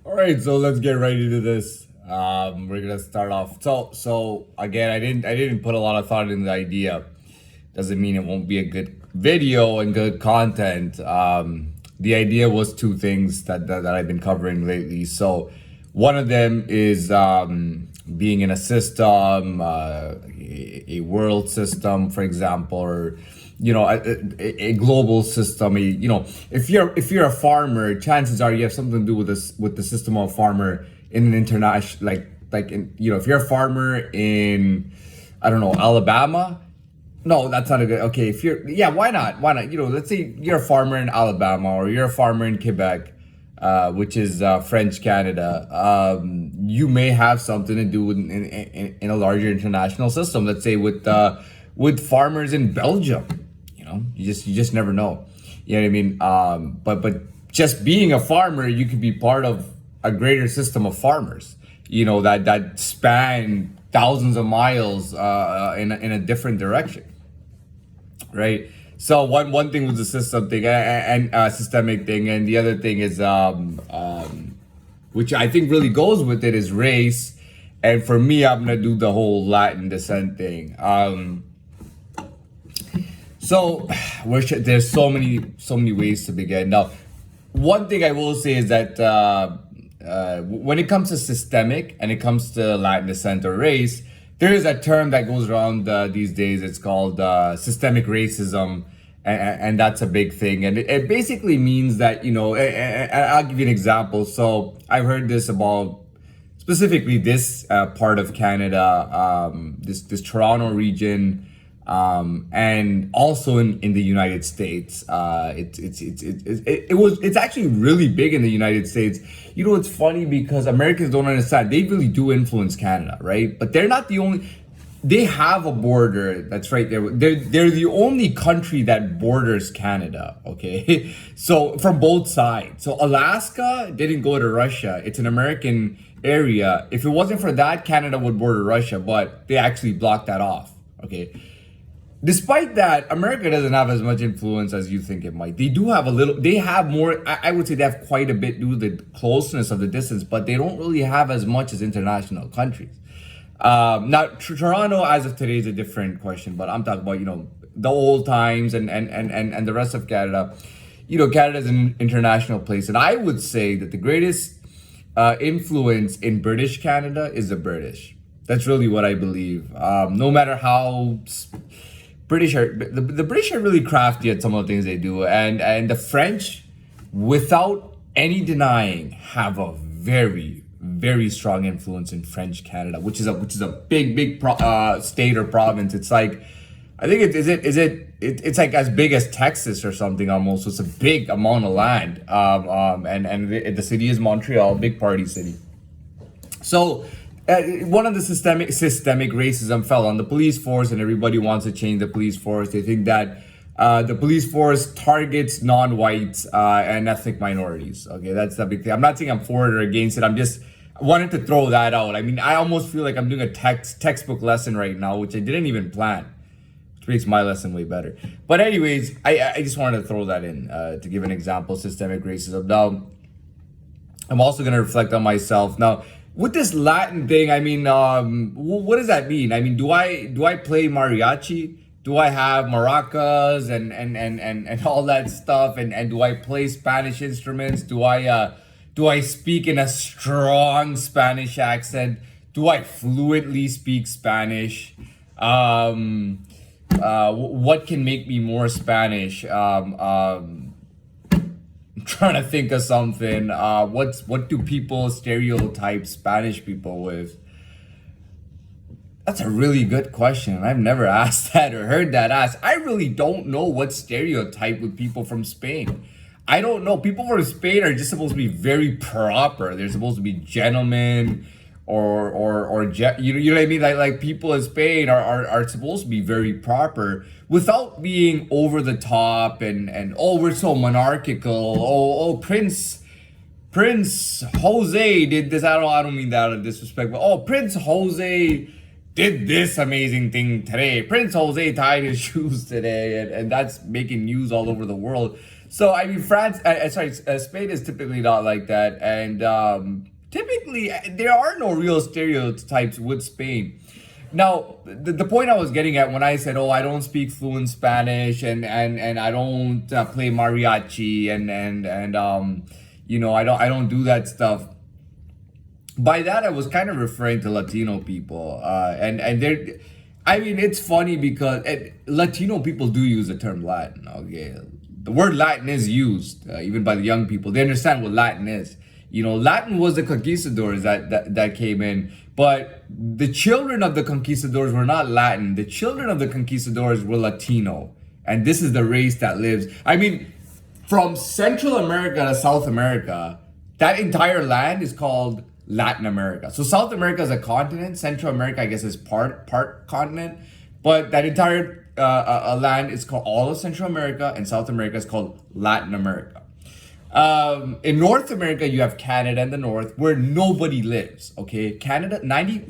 All right, so let's get right into this. We're gonna start off. So again, I didn't put a lot of thought into the idea. Doesn't mean it won't be a good video and good content. The idea was two things that I've been covering lately. So one of them is being in a system, a world system, for example, or a global system. If you're a farmer, chances are you have something to do with this with the system of a farmer in an international if you're a farmer in, I don't know, Alabama. No, that's not a good. Okay, if you're, yeah, why not? Why not? Let's say you're a farmer in Alabama or you're a farmer in Quebec, which is French Canada. You may have something to do with in a larger international system. Let's say with farmers in Belgium. You just never know. You know what I mean? But just being a farmer, you could be part of a greater system of farmers. That span thousands of miles in a different direction, right? So one thing was the system thing and systemic thing, and the other thing is which I think really goes with it is race. And for me, I'm gonna do the whole Latin descent thing. So there's so many ways to begin. Now, one thing I will say is that when it comes to systemic and it comes to Latin descent or race, there is a term that goes around these days. It's called systemic racism, and that's a big thing. And it basically means that, I'll give you an example. So I've heard this about specifically this part of Canada, this Toronto region, and also in the United States. It's actually really big in the United States. It's funny because Americans don't understand. They really do influence Canada, right? But they're not the only. They have a border that's right there. They're the only country that borders Canada. Okay, so from both sides. So Alaska didn't go to Russia. It's an American area. If it wasn't for that, Canada would border Russia, but they actually blocked that off. Okay. Despite that, America doesn't have as much influence as you think it might. They do have a little, they have more, I would say they have quite a bit due to the closeness of the distance, but they don't really have as much as international countries. Now, Toronto, as of today, is a different question, but I'm talking about, the old times and the rest of Canada. Canada is an international place. And I would say that the greatest influence in British Canada is the British. That's really what I believe. No matter how... the British are really crafty at some of the things they do, and the French, without any denying, have a very, very strong influence in French Canada, which is a big state or province. It's like, I think it's like as big as Texas or something almost. So it's a big amount of land. And the city is Montreal, big party city. So. One of the systemic racism fell on the police force, and everybody wants to change the police force. They think that the police force targets non-whites and ethnic minorities. Okay, that's the big thing. I'm not saying I'm for it or against it. I wanted to throw that out. I mean, I almost feel like I'm doing a textbook lesson right now, which I didn't even plan, which makes my lesson way better. But anyways, I just wanted to throw that in to give an example, systemic racism. Now, I'm also going to reflect on myself. Now, with this Latin thing, I mean, what does that mean? I mean, do I play mariachi? Do I have maracas and all that stuff? And do I play Spanish instruments? Do I speak in a strong Spanish accent? Do I fluently speak Spanish? What can make me more Spanish? Trying to think of something. What do people stereotype Spanish people with? That's a really good question. I've never asked that or heard that asked. I really don't know what stereotype with people from Spain. I don't know. People from Spain are just supposed to be very proper. They're supposed to be gentlemen, you know what I mean? Like people in Spain are supposed to be very proper without being over the top and oh, we're so monarchical. Oh, Prince Jose did this. I don't mean that out of disrespect, but oh, Prince Jose did this amazing thing today. Prince Jose tied his shoes today, and that's making news all over the world. So I mean, Spain is typically not like that, and typically there are no real stereotypes with Spain. Now, the point I was getting at when I said, "Oh, I don't speak fluent Spanish, and I don't play mariachi, and I don't do that stuff." By that, I was kind of referring to Latino people, and they're. I mean, it's funny because Latino people do use the term Latin. Okay, the word Latin is used even by the young people. They understand what Latin is. Latin was the conquistadors that came in, but the children of the conquistadors were not Latin. The children of the conquistadors were Latino, and this is the race that lives. I mean, from Central America to South America, that entire land is called Latin America. So South America is a continent. Central America, I guess, is part continent. But that entire land is called all of Central America, and South America is called Latin America. In North America, you have Canada and the North, where nobody lives. Okay, Canada,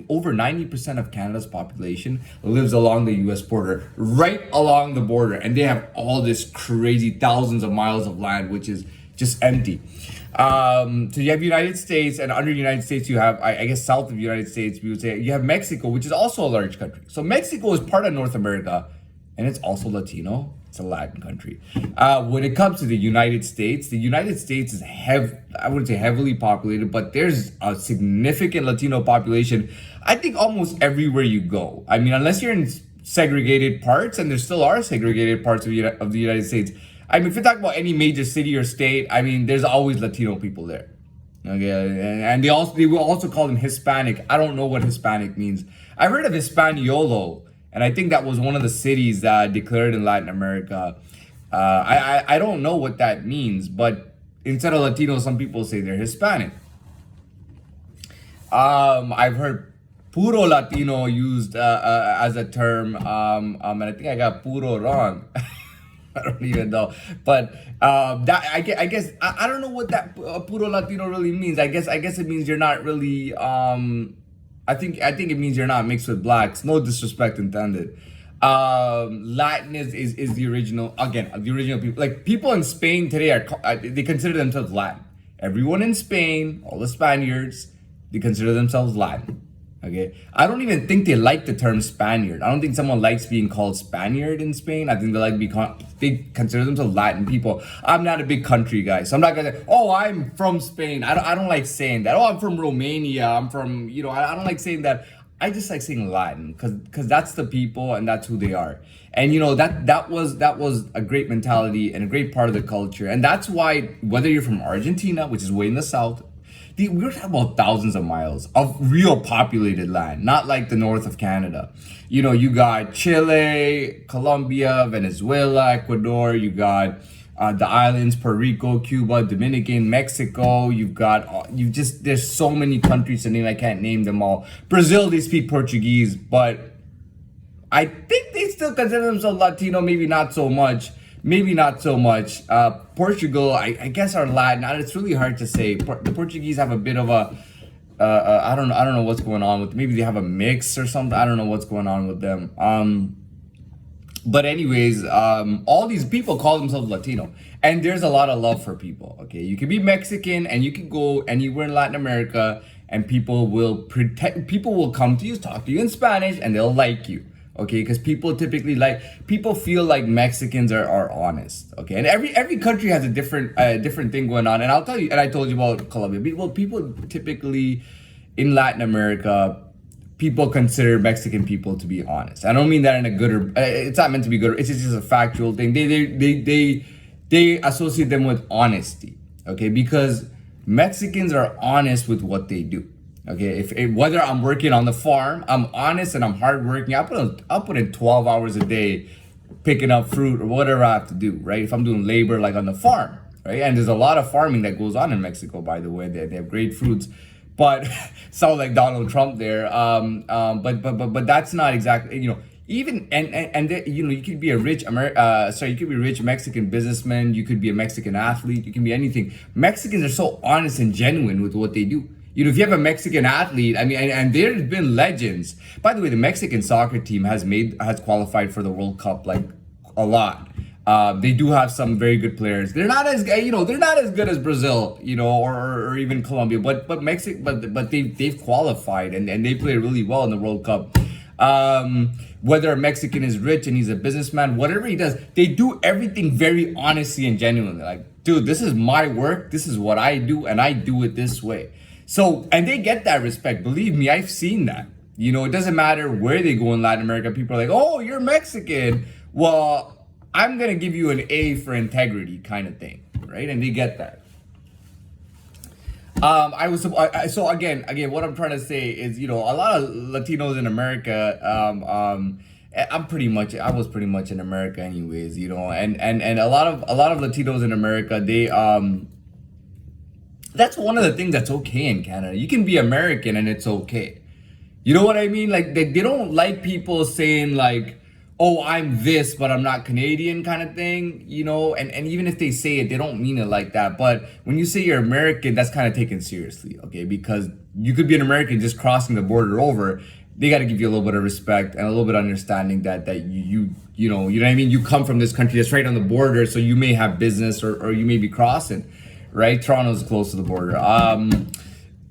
over 90% of Canada's population lives along the U.S. border, right along the border, and they have all this crazy thousands of miles of land, which is just empty. So you have United States, and under the United States, you have, I guess, south of the United States, we would say, you have Mexico, which is also a large country. So Mexico is part of North America, and it's also Latino. It's a Latin country. When it comes to the United States is I wouldn't say heavily populated, but there's a significant Latino population. I think almost everywhere you go. I mean, unless you're in segregated parts, and there still are segregated parts of the United States. I mean, if you talk about any major city or state, I mean, there's always Latino people there. Okay, and they will also call them Hispanic. I don't know what Hispanic means. I've heard of Hispaniola, and I think that was one of the cities declared in Latin America. I don't know what that means, but instead of Latino, some people say they're Hispanic. I've heard puro Latino used as a term, and I think I got puro wrong. I don't even know, but that I guess I don't know what that puro Latino really means. I guess it means you're not really. I think it means you're not mixed with blacks. No disrespect intended. Latin is the original, again, the original people. Like people in Spain today they consider themselves Latin. Everyone in Spain, all the Spaniards, they consider themselves Latin. Okay, I don't even think they like the term Spaniard. I don't think someone likes being called Spaniard in Spain. I think they like they consider themselves Latin people. I'm not a big country guy, so I'm not gonna say, oh, I'm from Spain. I don't like saying that. Oh, I'm from Romania. I'm from, I don't like saying that. I just like saying Latin because that's the people and that's who they are. And that was a great mentality and a great part of the culture. And that's why whether you're from Argentina, which is way in the south, we're talking about thousands of miles of real populated land, not like the north of Canada. You got Chile, Colombia, Venezuela, Ecuador. You got the islands, Puerto Rico, Cuba, Dominican, Mexico. There's so many countries to name. I can't name them all. Brazil, they speak Portuguese, but I think they still consider themselves Latino, maybe not so much. Portugal, I guess, are Latin. It's really hard to say. The Portuguese have a bit of a, I don't know what's going on with. Maybe they have a mix or something. I don't know what's going on with them. But anyways, all these people call themselves Latino, and there's a lot of love for people. Okay, you can be Mexican, and you can go anywhere in Latin America, and people will come to you, talk to you in Spanish, and they'll like you. Okay, because people feel like Mexicans are honest. Okay, and every country has a different thing going on. And I'll tell you, and I told you about Colombia. Well, people typically in Latin America, people consider Mexican people to be honest. I don't mean that in a good or it's not meant to be good. It's just a factual thing. They associate them with honesty. Okay, because Mexicans are honest with what they do. Okay, if whether I'm working on the farm, I'm honest and I'm hardworking. I'll put in 12 hours a day picking up fruit or whatever I have to do, right? If I'm doing labor like on the farm, right? And there's a lot of farming that goes on in Mexico, by the way. They have great fruits, but sound like Donald Trump there. But that's not exactly, even you could be a rich you could be a rich Mexican businessman. You could be a Mexican athlete. You can be anything. Mexicans are so honest and genuine with what they do. If you have a Mexican athlete, I mean, and there's been legends. By the way, the Mexican soccer team has qualified for the World Cup like a lot. They do have some very good players. They're not as they're not as good as Brazil, or even Colombia, but Mexico, but they've qualified and they play really well in the World Cup. Whether a Mexican is rich and he's a businessman, whatever he does, they do everything very honestly and genuinely. Like, dude, this is my work, this is what I do, and I do it this way. So, and they get that respect. Believe me, I've seen that. It doesn't matter where they go in Latin America. People are like, "Oh, you're Mexican. Well, I'm gonna give you an A for integrity," kind of thing, right? And they get that. So again, what I'm trying to say is, a lot of Latinos in America, I was pretty much in America anyways, and a lot of Latinos in America, that's one of the things that's okay in Canada. You can be American and it's okay. You know what I mean? Like they don't like people saying like, "Oh, I'm this, but I'm not Canadian," kind of thing, and even if they say it, they don't mean it like that. But when you say you're American, that's kind of taken seriously, okay? Because you could be an American just crossing the border over. They got to give you a little bit of respect and a little bit of understanding that you know what I mean? You come from this country that's right on the border, so you may have business or you may be crossing, right? Toronto's close to the border.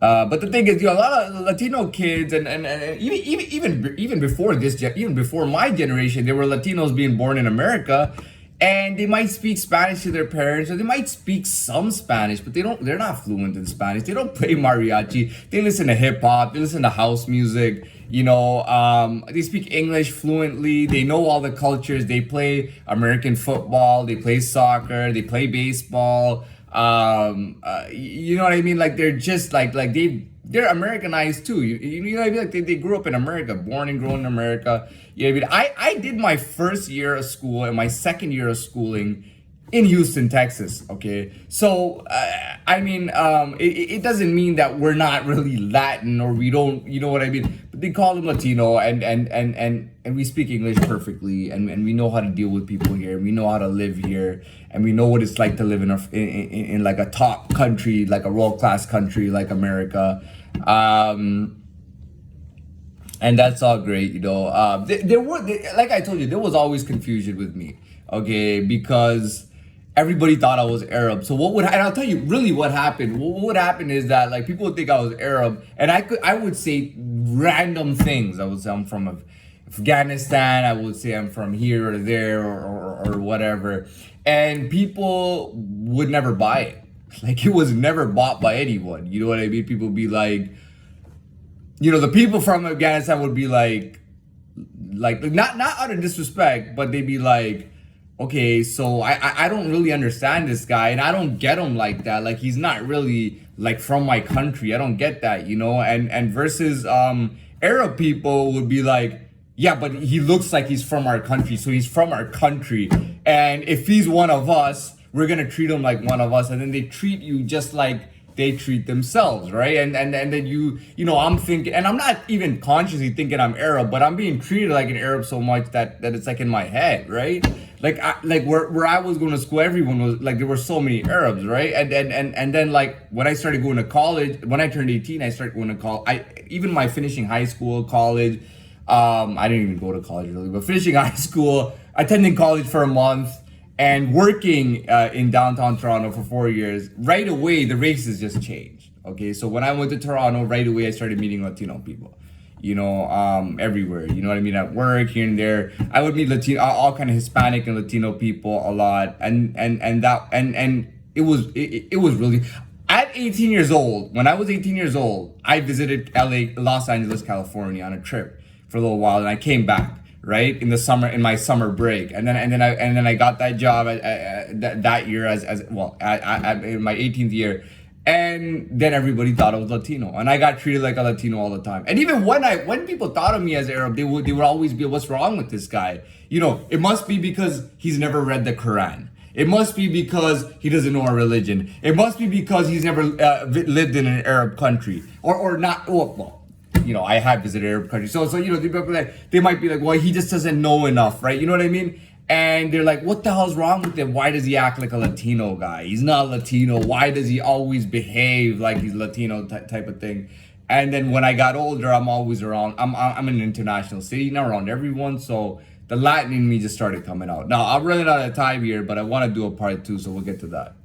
But the thing is, a lot of Latino kids, and even before this, even before my generation, there were Latinos being born in America, and they might speak Spanish to their parents, or they might speak some Spanish, but they're not fluent in Spanish. They don't play mariachi. They listen to hip hop. They listen to house music. They speak English fluently. They know all the cultures. They play American football. They play soccer. They play baseball. You know what I mean? Like they're just like they're Americanized too. You know what I mean? Like they grew up in America, born and grown in America. You know what I mean? I did my first year of school and my second year of schooling in Houston, Texas. Okay, so it doesn't mean that we're not really Latin or we don't. You know what I mean? But they call them Latino, and we speak English perfectly, and we know how to deal with people here. We know how to live here, and we know what it's like to live in like a top country, like a world class country like America. And that's all great, like I told you, there was always confusion with me, okay, because everybody thought I was Arab. So and I'll tell you really what happened. What would happen is that like people would think I was Arab, and I would say random things. I would say I'm from Afghanistan. I would say I'm from here or there or whatever, and people would never buy it. Like it was never bought by anyone. You know what I mean? People would be like, the people from Afghanistan would be like not out of disrespect, but they'd be like, okay, so I don't really understand this guy, and I don't get him like that. Like he's not really like from my country. I don't get that, and versus Arab people would be like, yeah, but he looks like he's from our country, so he's from our country, and if he's one of us, we're gonna treat him like one of us, and then they treat you just like they treat themselves, right? And then I'm thinking, and I'm not even consciously thinking I'm Arab, but I'm being treated like an Arab so much that it's like in my head, right? Like where I was going to school, everyone was like, there were so many Arabs, right? And then like when I started going to college, when I turned 18, I started going to college. Even my finishing high school, college, I didn't even go to college really, but finishing high school, attending college for a month, and working in downtown Toronto for 4 years, right away, the races just changed. Okay, so when I went to Toronto, right away, I started meeting Latino people, everywhere. You know what I mean? At work, here and there. I would meet Latino, all kind of Hispanic and Latino people a lot. And it was really, at 18 years old, when I was 18 years old, I visited Los Angeles, California on a trip for a little while, and I came back. Right in the summer, in my summer break, and then I got that job that year as well in my 18th year, and then everybody thought I was Latino, and I got treated like a Latino all the time. And even when people thought of me as Arab, they would always be, "What's wrong with this guy?" It must be because he's never read the Quran. It must be because he doesn't know our religion. It must be because he's never lived in an Arab country or not. Well, I have visited Arab countries. So they might be like, well, he just doesn't know enough, right? You know what I mean? And they're like, what the hell's wrong with him? Why does he act like a Latino guy? He's not Latino. Why does he always behave like he's Latino type of thing? And then when I got older, I'm always around. I'm in an international city, not around everyone. So the Latin in me just started coming out. Now I'm running out of time here, but I want to do a part 2, so we'll get to that.